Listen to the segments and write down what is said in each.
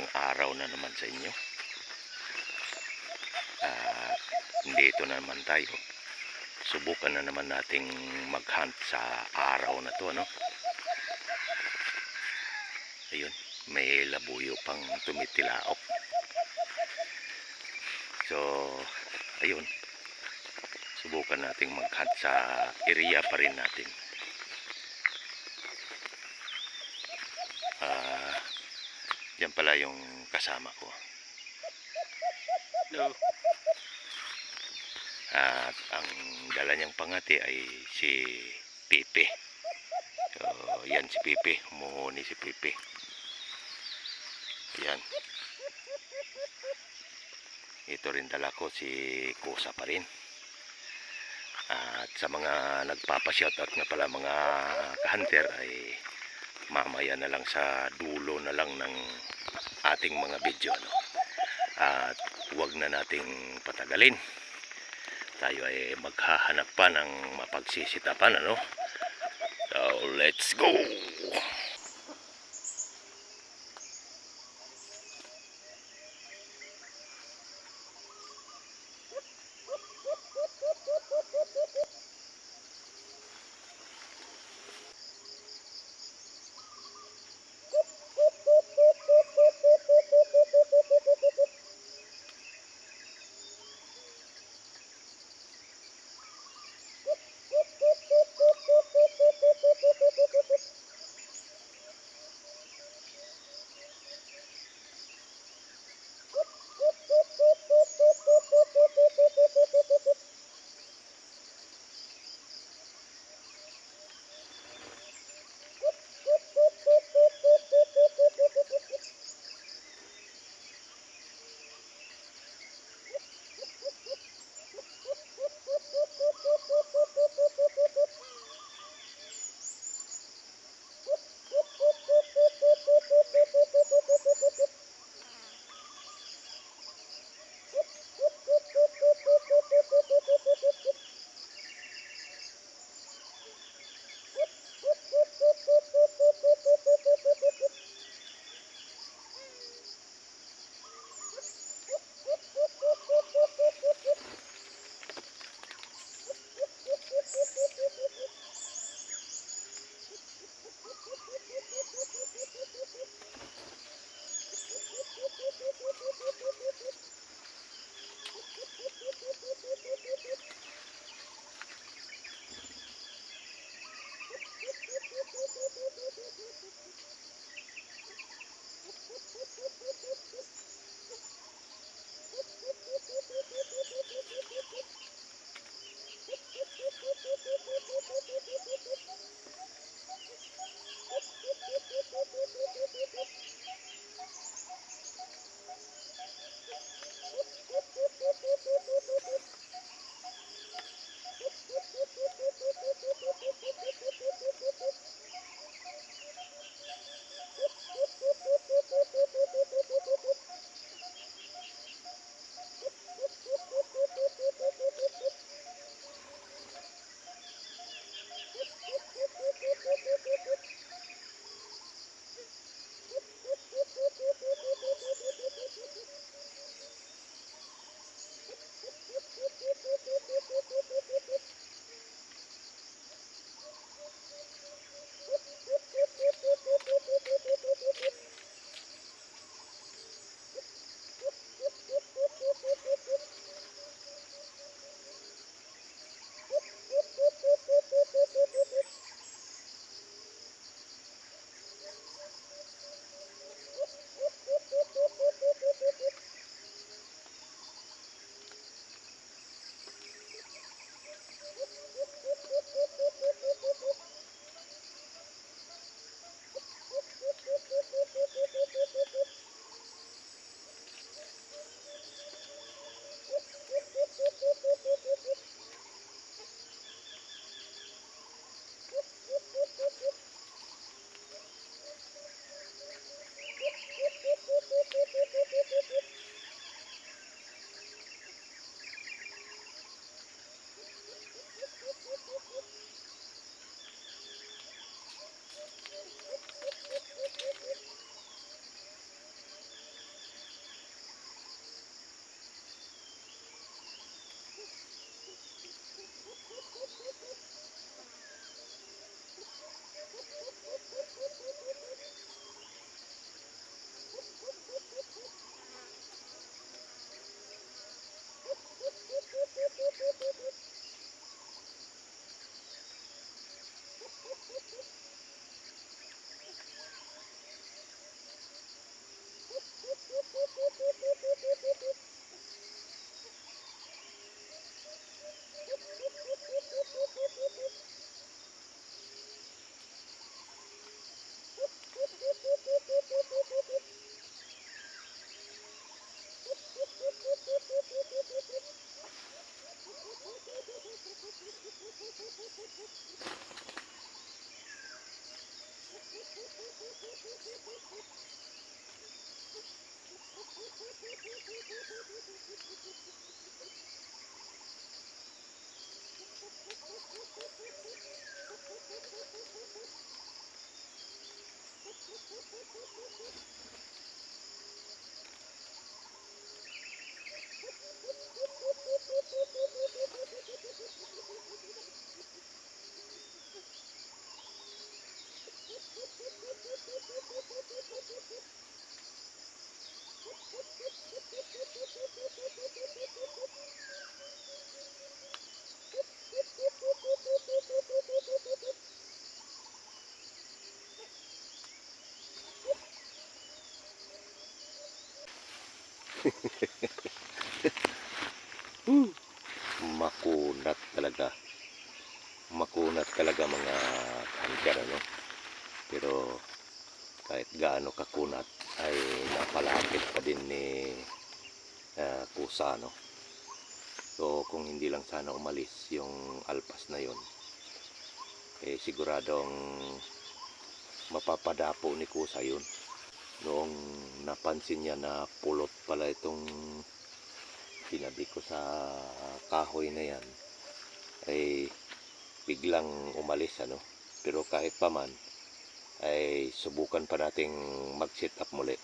Magandang araw na naman sa inyo. At dito na naman tayo. Subukan na naman nating mag-hunt sa araw na to, no? Ayun, may labuyo pang tumitilaok. So, ayun. Subukan nating mag-hunt sa area pa rin natin. Yan pala yung kasama ko. Hello. At ang dala niyang pangati ay si Pipi. So, yan si Pipi. Humuhuni si Pipi. Yan. Ito rin dala ko si Kusa pa rin. At sa mga nagpapa-shoutout nga pala mga ka-hunter ay mamaya na lang sa dulo na lang ng ating mga video, no? At huwag na nating patagalin. Tayo ay maghahanap pa ng mapagsisitapan, ano? So let's go! Makunat talaga. Makunat talaga mga hunter, ano? Pero kahit gaano kakunat ay napalapit pa din ni kusa, no? So kung hindi lang sana umalis yung alpas na yon, eh siguradong mapapadapo ni kusa yun. Noong napansin niya na pulot pala itong sinabi ko sa kahoy na yan, ay biglang umalis, ano. Pero kahit pa man ay subukan pa nating mag-sit up muli.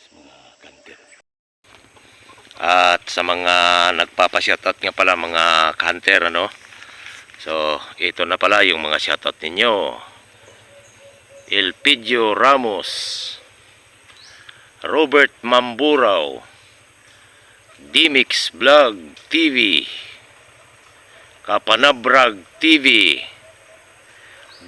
Mga kanter. At sa mga nagpapa-shoutout nga pala mga kanter, ano? So, ito na pala yung mga shoutout ninyo. Elpidio Ramos, Robert Mamburao, Dimix Vlog TV, Kapanabrag TV,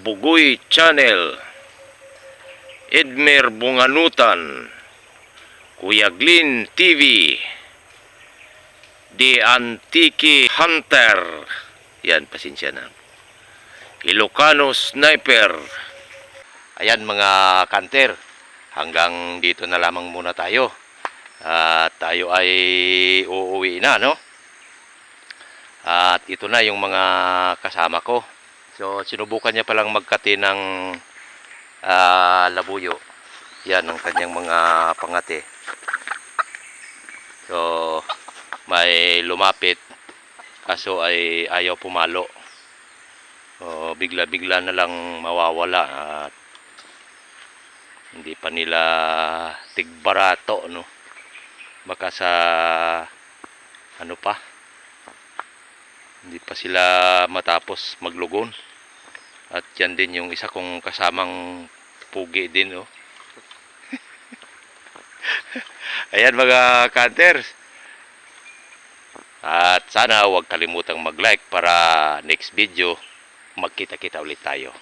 Bugoy Channel, Edmer Bunganutan, Kuya Glyn TV, The Antique Hunter, yan, pasensya na, Ilocano Sniper. Ayan mga kanter, hanggang dito na lamang muna tayo. At tayo ay uuwi na, no? At ito na yung mga kasama ko. So sinubukan niya palang magkati ng labuyo. Yan ang kanyang mga pangate. So may lumapit, kaso ay ayaw pumalo. So bigla-bigla na lang mawawala at hindi pa nila tigbarato, no? Baka sa ano pa, hindi pa sila matapos maglugon. At yan din yung isa kong kasamang pugi din, oh. Ayan mga cutters. At sana huwag kalimutang mag-like para next video magkita-kita ulit tayo.